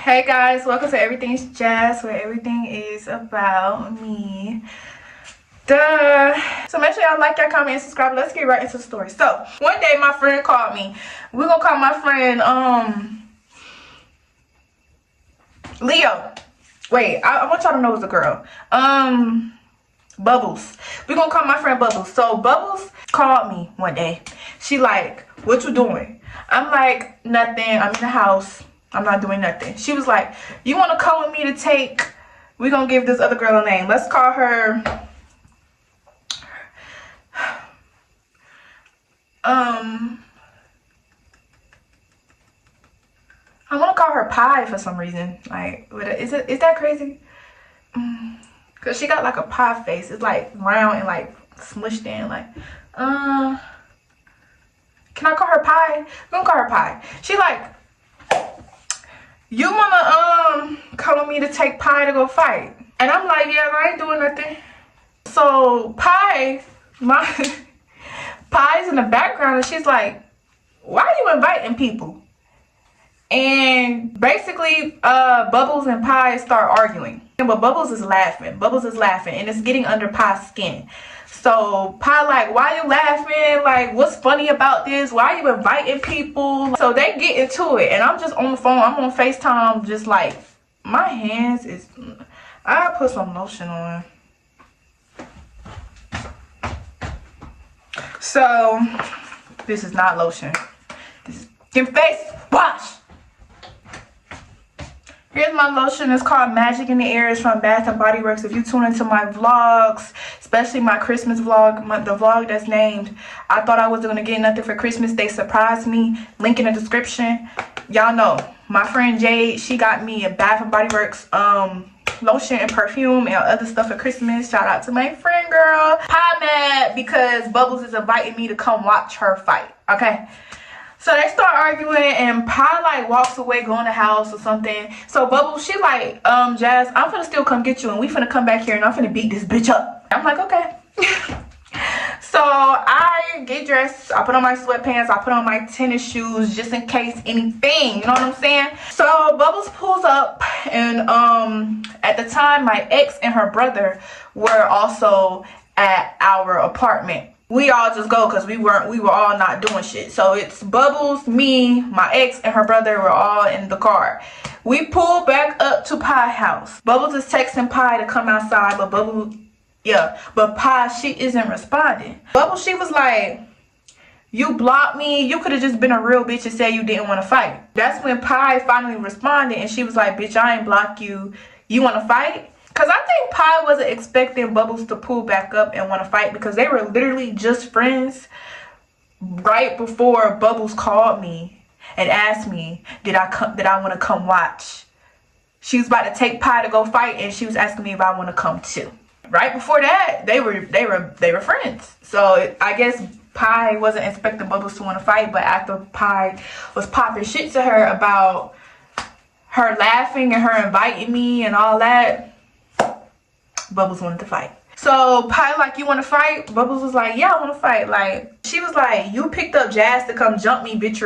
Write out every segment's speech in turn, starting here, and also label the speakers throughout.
Speaker 1: Hey guys, welcome to Everything's Jazz, where everything is about me. Duh. So make sure y'all like, y'all comment, and subscribe. Let's get right into the story. So one day my friend called me. We're gonna call my friend Leo. Wait, I want y'all to know it's a girl. Bubbles. We're gonna call my friend Bubbles. So Bubbles called me one day. She like, what you doing? I'm like, nothing. I'm in the house. I'm not doing nothing. She was like, you want to come with me to take, we're going to give this other girl a name. Let's call her, I want to call her Pie for some reason. Like, is that crazy? Because she got like a pie face. It's like round and like smushed in. Like, can I call her Pie? We're going to call her Pie. She like, you wanna come with me to take Pie to go fight? And I'm like, yeah, I ain't doing nothing. So Pie's in the background and she's like, why are you inviting people? And basically Bubbles and Pie start arguing. But Bubbles is laughing and it's getting under Pie's skin. So Pie like, why you laughing? Like, what's funny about this? Why are you inviting people? So they get into it and I'm just on the phone. I'm on FaceTime just like, my hands is, I put some lotion on. So this is not lotion. This is your face wash. Here's my lotion. It's called Magic in the Air. It's from Bath and Body Works. If you tune into my vlogs, especially my Christmas vlog, the vlog that's named I Thought I Wasn't Gonna Get Nothing for Christmas, they surprised me. Link in the description. Y'all know my friend Jade, she got me a Bath and Body Works lotion and perfume and other stuff for Christmas. Shout out to my friend girl. Pie mad because Bubbles is inviting me to come watch her fight. Okay. So they start arguing and Pie like walks away, go in the house or something. So Bubbles, she like, Jazz, I'm finna still come get you and we finna come back here and I'm finna beat this bitch up. I'm like, okay. So I get dressed, I put on my sweatpants, I put on my tennis shoes just in case anything, you know what I'm saying? So Bubbles pulls up and at the time my ex and her brother were also at our apartment. We all just go because we were all not doing shit. So it's Bubbles, me, my ex, and her brother were all in the car. We pulled back up to Pie house. Bubbles is texting Pie to come outside, but but Pie, she isn't responding. Bubbles, she was like, you blocked me. You could have just been a real bitch and said you didn't want to fight. That's when Pie finally responded and she was like, bitch, I ain't block you. You want to fight? Because I think Pie wasn't expecting Bubbles to pull back up and want to fight because they were literally just friends right before Bubbles called me and asked me, did I want to come watch? She was about to take Pie to go fight and she was asking me if I want to come too. Right before that, they were friends. So I guess Pie wasn't expecting Bubbles to want to fight, but after Pie was popping shit to her about her laughing and her inviting me and all that, Bubbles wanted to fight. So Pie like, you want to fight? Bubbles was like, yeah, I want to fight. Like, she was like, you picked up Jazz to come jump me, bitch,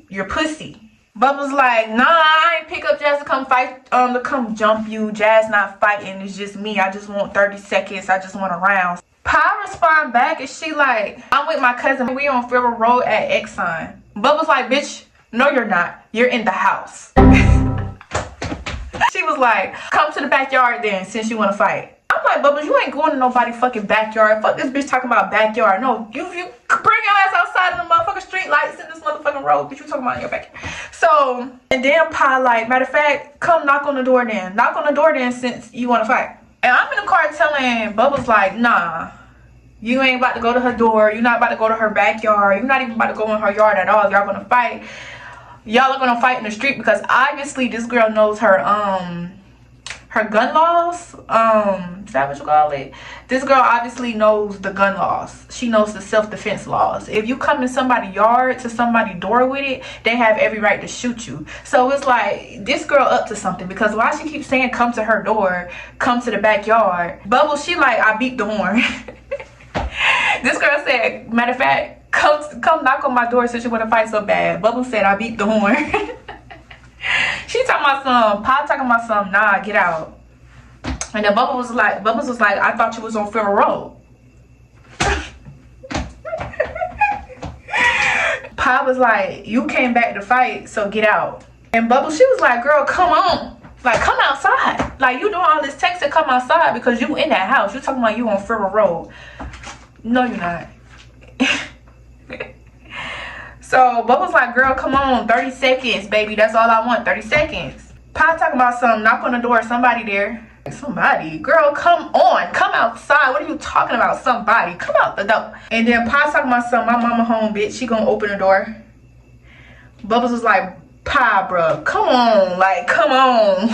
Speaker 1: you're pussy. Bubbles like, nah, I ain't pick up Jazz to come fight, to come jump you. Jazz not fighting, it's just me. I just want 30 seconds. I just want a round. Pie respond back and she like, I'm with my cousin. We on River Road at Exxon. Bubbles like, bitch, no you're not. You're in the house. She was like, come to the backyard then since you want to fight. I'm like, Bubbles, you ain't going to nobody fucking backyard. Fuck this bitch talking about backyard. No, you bring your ass outside in the motherfucking street lights in this motherfucking road. Bitch, you talking about in your backyard. So, and then Pie like, matter of fact, come knock on the door then. Knock on the door then since you want to fight. And I'm in the car telling Bubbles like, nah, you ain't about to go to her door. You're not about to go to her backyard. You're not even about to go in her yard at all. Y'all gonna fight. Y'all are gonna fight in the street because obviously this girl knows her gun laws. Is that what you call it? This girl obviously knows the gun laws. She knows the self-defense laws. If you come in somebody's yard to somebody's door with it, they have every right to shoot you. So it's like this girl up to something because why she keeps saying come to her door, come to the backyard. Bubbles, she like, I beat the horn. This girl said, matter of fact, come knock on my door since you want to fight so bad. Bubbles said, I beat the horn. She talking talking about some, nah, get out. And then Bubbles was like, I thought you was on Federal Road. Pop was like, you came back to fight, so get out. And Bubbles, she was like, girl, come on. Like, come outside. Like, you doing all this text to come outside because you in that house. You talking about you on Federal Road. No, you're not. So Bubbles like, girl, come on, 30 seconds, baby. That's all I want, 30 seconds. Pop talking about something, knock on the door, somebody there. Somebody, girl, come on, come outside. What are you talking about? Somebody, come out the door. And then Pop talking about something, my mama home, bitch. She gonna open the door. Bubbles was like, Pop, bro, come on, like, come on.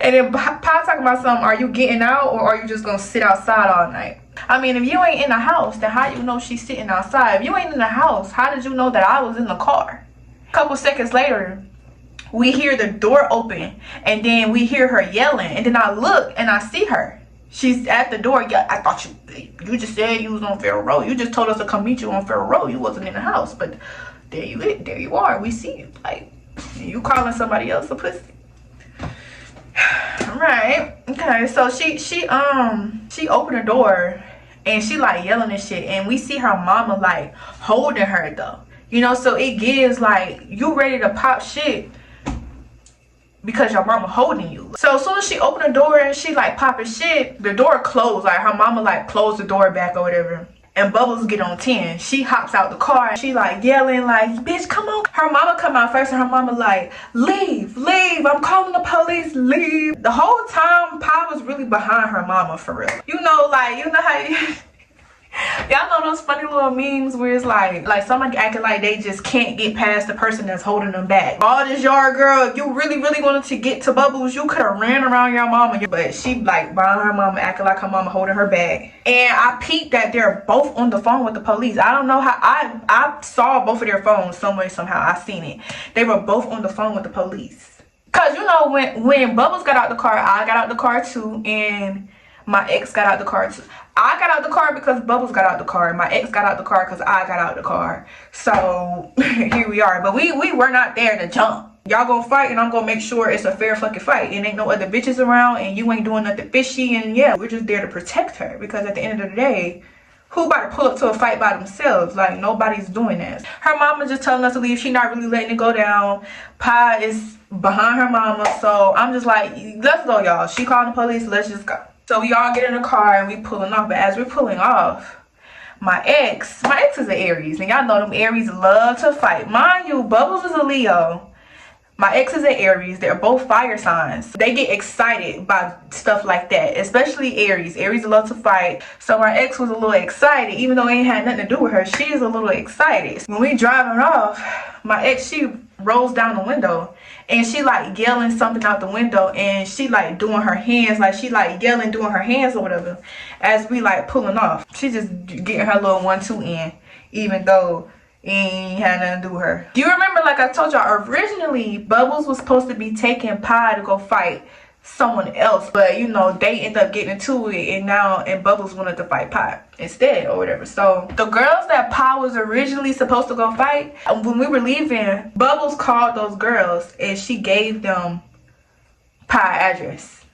Speaker 1: And then Pop talking about something, are you getting out or are you just gonna sit outside all night? I mean, if you ain't in the house, then how you know she's sitting outside? If you ain't in the house, how did you know that I was in the car? A couple seconds later, we hear the door open, and then we hear her yelling, and then I look and I see her. She's at the door. Yeah, I thought you just said you was on Federal Road. You just told us to come meet you on Federal Road. You wasn't in the house, but there you are. We see you. Like, you calling somebody else a pussy. Right. Okay, so she opened the door and she like yelling and shit, and we see her mama like holding her though. You know, so it gives like you ready to pop shit because your mama holding you. So as soon as she opened the door and she like popping shit, the door closed. Like her mama like closed the door back or whatever. And Bubbles get on 10. She hops out the car. She like yelling like, bitch, come on. Her mama come out first and her mama like, leave. I'm calling the police, leave. The whole time, Pa was really behind her mama for real. You know, like, you know how you... Y'all know those funny little memes where it's like somebody acting like they just can't get past the person that's holding them back. All this yard, girl, if you really wanted to get to Bubbles, you could have ran around your mama. But she like behind her mama, acting like her mama holding her back. And I peeped that they're both on the phone with the police. I don't know how, I saw both of their phones somewhere, somehow. I seen it. They were both on the phone with the police. Cause you know, when Bubbles got out the car, I got out the car too, and my ex got out the car too. I got out the car because Bubbles got out the car. My ex got out the car because I got out the car. So here we are. But we were not there to jump. Y'all gonna fight and I'm gonna make sure it's a fair fucking fight. And ain't no other bitches around and you ain't doing nothing fishy. And yeah, we're just there to protect her. Because at the end of the day, who about to pull up to a fight by themselves? Like, nobody's doing that. Her mama just telling us to leave. She not really letting it go down. Pa is behind her mama. So I'm just like, let's go, y'all. She calling the police. Let's just go. So we all get in the car and we pulling off. But as we're pulling off, my ex is an Aries. And y'all know them Aries love to fight. Mind you, Bubbles is a Leo. My ex is an Aries. They're both fire signs. They get excited by stuff like that. Especially Aries. Aries love to fight. So my ex was a little excited. Even though it ain't had nothing to do with her, she is a little excited. When we driving off, my ex, she rolls down the window. And she like yelling something out the window, and she like doing her hands, like she like yelling, doing her hands or whatever, as we like pulling off. She just getting her little 1-2 in, even though it ain't had nothing to do with her. Do you remember, like I told y'all, originally Bubbles was supposed to be taking Pa to go fight someone else, but you know, they end up getting into it, and Bubbles wanted to fight Pa instead or whatever. So the girls that Pa was originally supposed to go fight, when we were leaving, Bubbles called those girls and she gave them Pa address.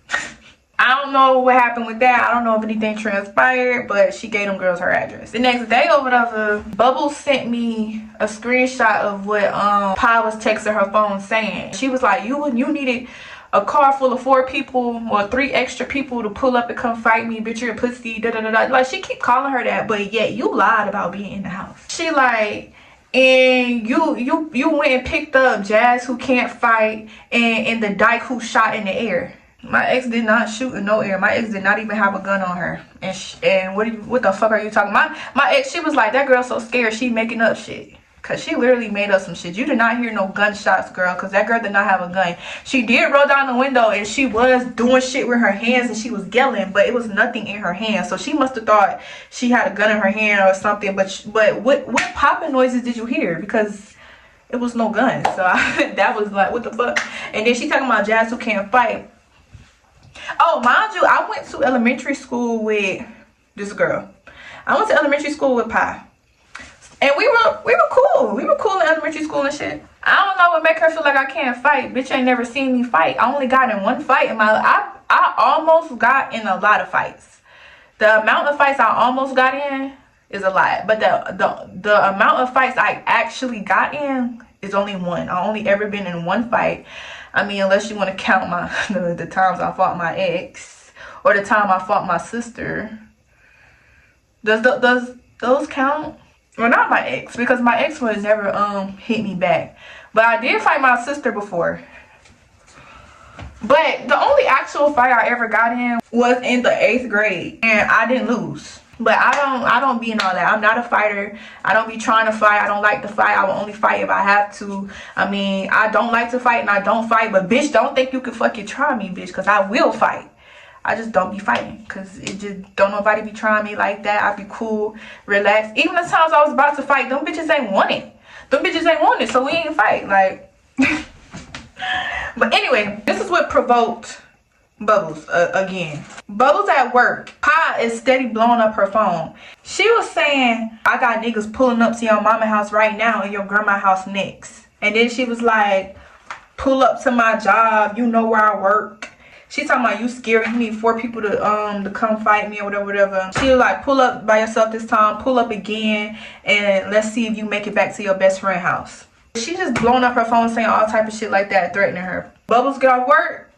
Speaker 1: I don't know what happened with that. I don't know if anything transpired, but she gave them girls her address. The next day or whatever, Bubbles sent me a screenshot of what Pa was texting her phone saying. She was like, you needed a car full of 4 people or 3 extra people to pull up and come fight me, bitch, you're a pussy, da da da da. Like, she keep calling her that, but yet you lied about being in the house. She like, and you went and picked up Jazz, who can't fight, and the dyke who shot in the air. My ex did not shoot in no air. My ex did not even have a gun on her. And what the fuck are you talking about? My ex, she was like, that girl's so scared she making up shit. Cause she literally made up some shit. You did not hear no gunshots, girl, cause that girl did not have a gun. She did roll down the window and she was doing shit with her hands and she was yelling, but it was nothing in her hand. So she must have thought she had a gun in her hand or something. But what popping noises did you hear? Because it was no gun. So that was like, what the fuck? And then she talking about Jazz who can't fight. Oh, mind you, I went to elementary school with this girl. I went to elementary school with Pa. And we were cool. We were cool in elementary school and shit. I don't know what make her feel like I can't fight. Bitch ain't never seen me fight. I only got in one fight in my life. I almost got in a lot of fights. The amount of fights I almost got in is a lot. But the amount of fights I actually got in is only one. I only ever been in one fight. I mean, unless you want to count my the times I fought my ex or the time I fought my sister. Does those count? Well, not my ex, because my ex would never hit me back. But I did fight my sister before. But the only actual fight I ever got in was in the 8th grade, and I didn't lose. But I don't be in all that. I'm not a fighter. I don't be trying to fight. I don't like to fight. I will only fight if I have to. I mean, I don't like to fight and I don't fight. But bitch, don't think you can fucking try me, bitch, because I will fight. I just don't be fighting, because it just don't nobody be trying me like that. I be cool, relaxed. Even the times I was about to fight, them bitches ain't want it. Them bitches ain't want it, so we ain't fight. Like, but anyway, this is what provoked Bubbles again. Bubbles at work. Pie is steady blowing up her phone. She was saying, I got niggas pulling up to your mama house right now and your grandma house next. And then she was like, pull up to my job. You know where I work. She talking about you scary. You need 4 people to come fight me or whatever. She was like, pull up by yourself this time. Pull up again. And let's see if you make it back to your best friend house. She just blowing up her phone saying all type of shit like that, threatening her. Bubbles get off work.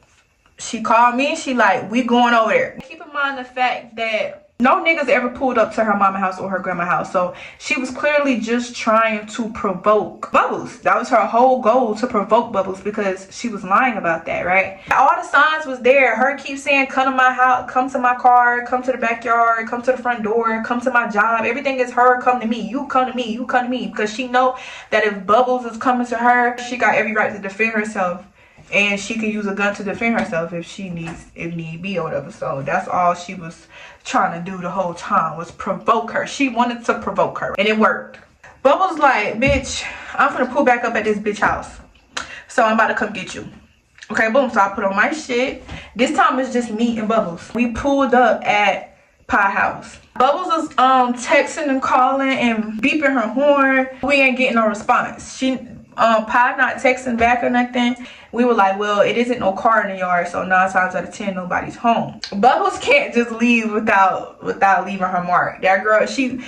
Speaker 1: She called me. She like, we going over there. Keep in mind the fact that no niggas ever pulled up to her mama house or her grandma house. So she was clearly just trying to provoke Bubbles. That was her whole goal, to provoke Bubbles, because she was lying about that, right? All the signs was there. Her keep saying, come to my house, come to my car, come to the backyard, come to the front door, come to my job. Everything is her, come to me. You come to me. You come to me. Because she know that if Bubbles is coming to her, she got every right to defend herself. And she can use a gun to defend herself if need be or whatever. So that's all she was trying to do the whole time, was provoke her. She wanted to provoke her, and it worked. Bubbles like, bitch, I'm gonna pull back up at this bitch house, so I'm about to come get you. Okay, boom. So I put on my shit. This time it's just me and Bubbles. We pulled up at Pie house. Bubbles was texting and calling and beeping her horn. We ain't getting no response. Pie not texting back or nothing. We were like, well, it isn't no car in the yard, so 9 times out of 10 nobody's home. Bubbles can't just leave without leaving her mark. That girl, she's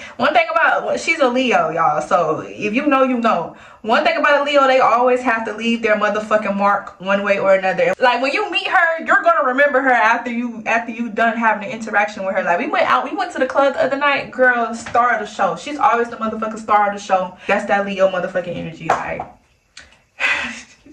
Speaker 1: a Leo, y'all. So if you know, you know. One thing about a Leo, they always have to leave their motherfucking mark one way or another. Like, when you meet her, you're gonna remember her after you done having an interaction with her. Like, we went to the club the other night. Girl, star of the show. She's always the motherfucking star of the show. That's that Leo motherfucking energy. Like,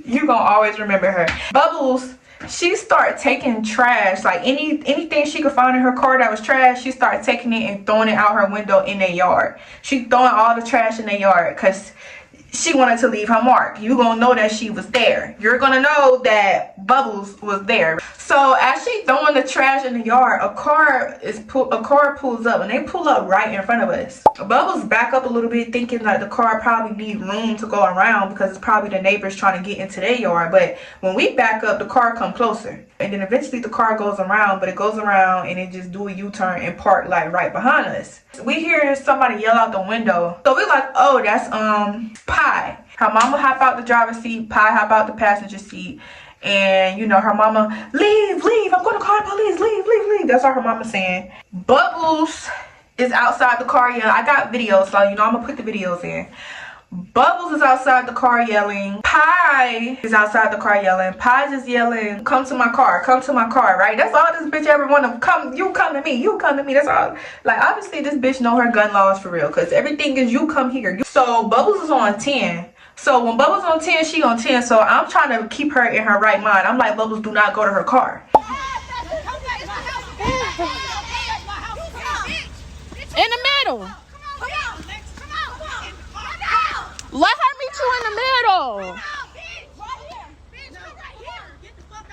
Speaker 1: you gonna always remember her. Bubbles, she started taking trash, like anything she could find in her car that was trash. She started taking it and throwing it out her window in their yard. She throwing all the trash in their yard because she wanted to leave her mark. You gonna know that she was there. You're gonna know that Bubbles was there. So as she throwing the trash in the yard, a car pulls up, and they pull up right in front of us. Bubbles back up a little bit, thinking that the car probably need room to go around because it's probably the neighbors trying to get into their yard. But when we back up, the car come closer, and then eventually the car goes around, but it goes around and it just do a U-turn and park like right behind us. We hear somebody yell out the window, so we like, oh, that's Pie. Her mama hop out the driver's seat, Pie hop out the passenger seat. And, you know, her mama, leave, I'm going to call the police, leave. That's all her mama saying. Bubbles is outside the car yelling. I got videos, so, you know, I'm going to put the videos in. Bubbles is outside the car yelling. Pie is outside the car yelling. Pie just yelling, come to my car, right? That's all this bitch ever want to come. You come to me. That's all. Like, obviously, this bitch know her gun laws for real, because everything is you come here. So, Bubbles is on 10. So when Bubbles on 10, she on 10. So I'm trying to keep her in her right mind. I'm like, Bubbles, do not go to her car.
Speaker 2: In the middle. Let her meet you in the middle.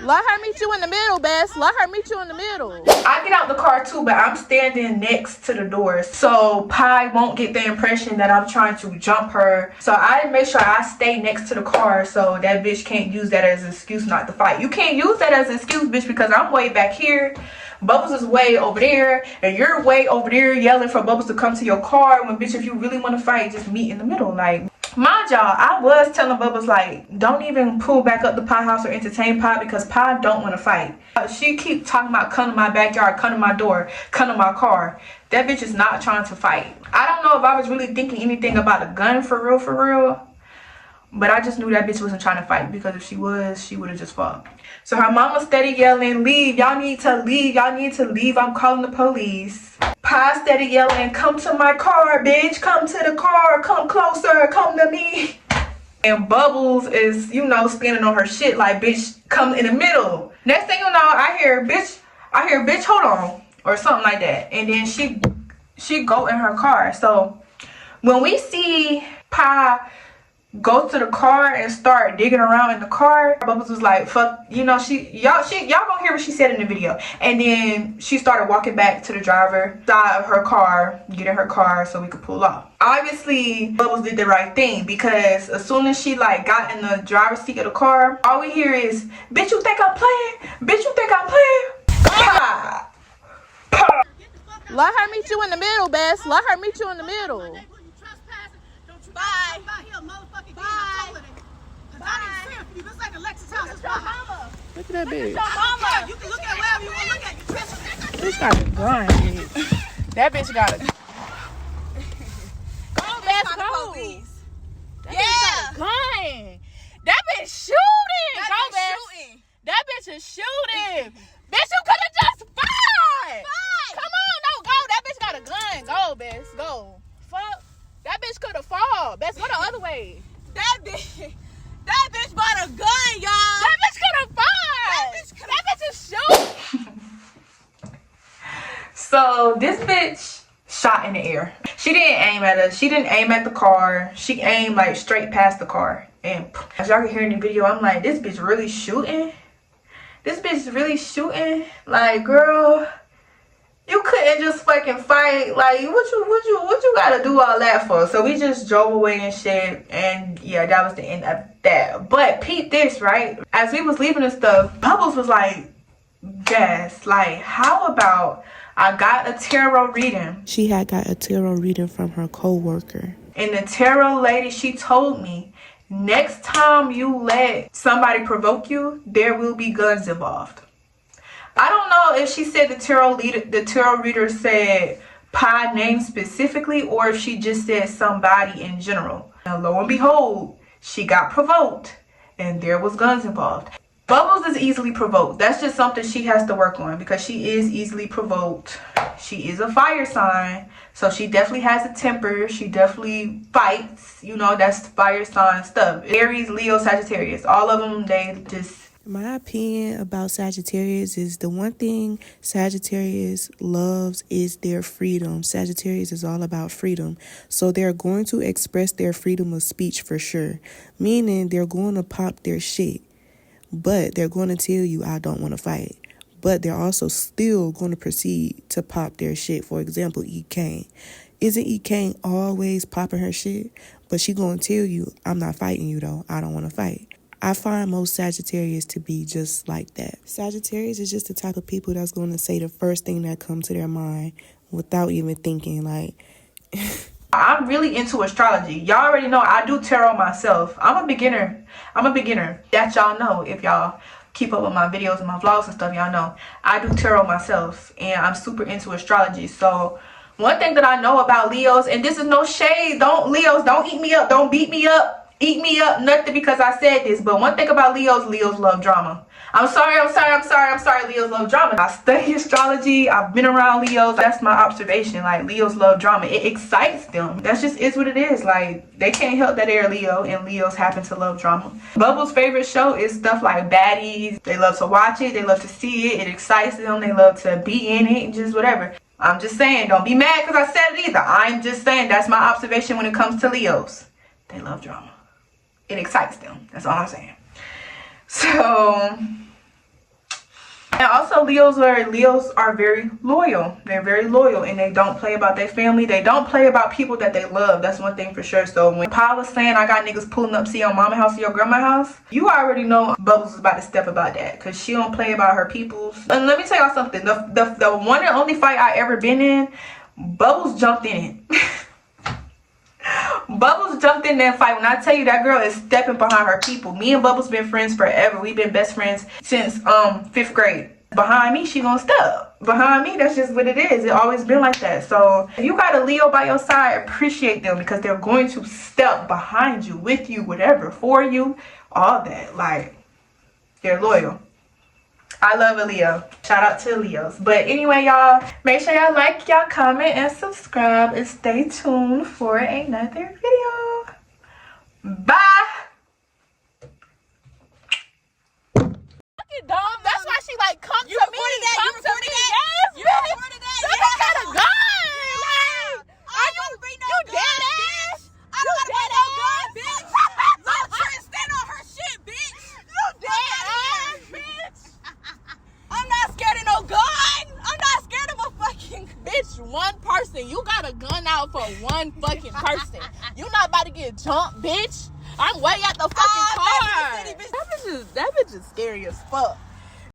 Speaker 2: Let her meet you in the middle, Bess. Let her meet you in the middle.
Speaker 1: I get out the car too, but I'm standing next to the doors, so Pie won't get the impression that I'm trying to jump her. So I make sure I stay next to the car so that bitch can't use that as an excuse not to fight. You can't use that as an excuse, bitch, because I'm way back here. Bubbles is way over there, and you're way over there yelling for Bubbles to come to your car when, bitch, if you really want to fight, just meet in the middle. Like, Mind y'all, I was telling Bubbles, like, don't even pull back up the Pie house or entertain Pie because Pie don't want to fight. She keep talking about come to my backyard, come to my door, come to my car. That bitch is not trying to fight. I don't know if I was really thinking anything about a gun for real. But I just knew that bitch wasn't trying to fight because if she was, she would have just fought. So her mama steady yelling, leave, y'all need to leave, y'all need to leave, I'm calling the police. Pie steady yelling, come to my car, bitch, come to the car, come closer, come to me. And Bubbles is, you know, standing on her shit like, bitch, come in the middle. Next thing you know, I hear, bitch, hold on, or something like that. And then she go in her car. So when we see Pie go to the car and start digging around in the car, Bubbles was like, fuck, you know, y'all gonna hear what she said in the video. And then she started walking back to the driver side of her car, get in her car so we could pull off. Obviously Bubbles did the right thing because as soon as she like got in the driver's seat of the car, all we hear is, bitch, you think I'm playing? Bitch, you think I'm playing? Pah! Pah!
Speaker 2: Let her meet you in the middle, Bess. Let her meet you in the middle.
Speaker 3: Bye. Bye.
Speaker 2: Look at that bitch.
Speaker 3: Mama, you can look at wherever you want to look at.
Speaker 2: Bitch got a gun, bitch. That bitch got a gun. Go, Bess, go. That bitch got a gun. That bitch shooting. Go, Bess. That bitch is shooting. Bitch, you could have just fired. Come on, no, go. That bitch got a gun. Go, Bess, go. Fuck. That bitch could have fallen. Bess, go the other way.
Speaker 3: That bitch bought a gun, y'all.
Speaker 2: That bitch could have fallen. That bitch is shooting.
Speaker 1: So this bitch shot in the air. She didn't aim at us. She didn't aim at the car. She aimed like straight past the car. And as y'all can hear in the video, I'm like, this bitch really shooting? This bitch really shooting? Like, girl, you couldn't just fucking fight. Like, what you gotta do all that for? So we just drove away and shit. And yeah, that was the end of that. But peep this, right? As we was leaving and stuff, Bubbles was like, yes, like, how about I got a tarot reading?
Speaker 4: She had got a tarot reading from her co-worker.
Speaker 1: And the tarot lady, she told me, next time you let somebody provoke you, there will be guns involved. I don't know if she said the tarot reader said Pie name specifically, or if she just said somebody in general. Now, lo and behold, she got provoked, and there was guns involved. Bubbles is easily provoked. That's just something she has to work on because she is easily provoked. She is a fire sign, so she definitely has a temper. She definitely fights. You know, that's fire sign stuff. Aries, Leo, Sagittarius, all of them, they just...
Speaker 4: My opinion about Sagittarius is the one thing Sagittarius loves is their freedom. Sagittarius is all about freedom. So they're going to express their freedom of speech for sure. Meaning they're going to pop their shit. But they're going to tell you, I don't want to fight. But they're also still going to proceed to pop their shit. For example, E. Kane. Isn't E. Kane always popping her shit? But she going to tell you, I'm not fighting you though. I don't want to fight. I find most Sagittarius to be just like that. Sagittarius is just the type of people that's going to say the first thing that comes to their mind without even thinking. Like,
Speaker 1: I'm really into astrology. Y'all already know I do tarot myself. I'm a beginner. That y'all know. If y'all keep up with my videos and my vlogs and stuff, y'all know I do tarot myself, and I'm super into astrology. So one thing that I know about Leos, and this is no shade, Leos don't eat me up, don't beat me up, eat me up, nothing because I said this, but one thing about Leos love drama. I'm sorry, Leos love drama. I study astrology, I've been around Leos, that's my observation. Like, Leos love drama, it excites them. That's just is what it is. Like, they can't help that they're Leo, and Leos happen to love drama. Bubbles' favorite show is stuff like Baddies. They love to watch it, they love to see it excites them, they love to be in it, and just whatever. I'm just saying, don't be mad because I said it either. I'm just saying, that's my observation when it comes to Leos. They love drama. It excites them. That's all I'm saying. So, and also Leos are very loyal. They're very loyal, and they don't play about their family. They don't play about people that they love. That's one thing for sure. So when Paul was saying I got niggas pulling up to your mama house or your grandma house, you already know Bubbles is about to step about that, because she don't play about her peoples. And let me tell y'all something. The one and only fight I ever been in, Bubbles jumped in it. Bubbles Bubbles jumped in that fight. When I tell you that girl is stepping behind her people. Me and Bubbles been friends forever. We've been best friends since 5th grade. Behind me, she gonna step. Behind me, that's just what it is. It always been like that. So if you got a Leo by your side, appreciate them because they're going to step behind you, with you, whatever, for you, all that. Like, they're loyal. I love a Leo. Shout out to Leos. But anyway, y'all, make sure y'all like, y'all comment, and subscribe. And stay tuned for another video. Bye.
Speaker 2: Dumb. That's why she like come to me. Come to me. Yes,
Speaker 3: You
Speaker 2: bitch.
Speaker 3: recorded that?
Speaker 2: That bitch got a gun. Like, are you dead ass?
Speaker 3: I don't gotta bring no gun, bitch. Lil Trent stand on her shit, bitch.
Speaker 2: You dead ass, bitch.
Speaker 3: I'm not scared of no gun. I'm not scared of a fucking
Speaker 2: Bitch, one person. You got a gun out for one fucking person. You not about to get jumped, bitch. I'm way at the fucking car.
Speaker 3: City, bitch.
Speaker 2: That bitch is scary as fuck.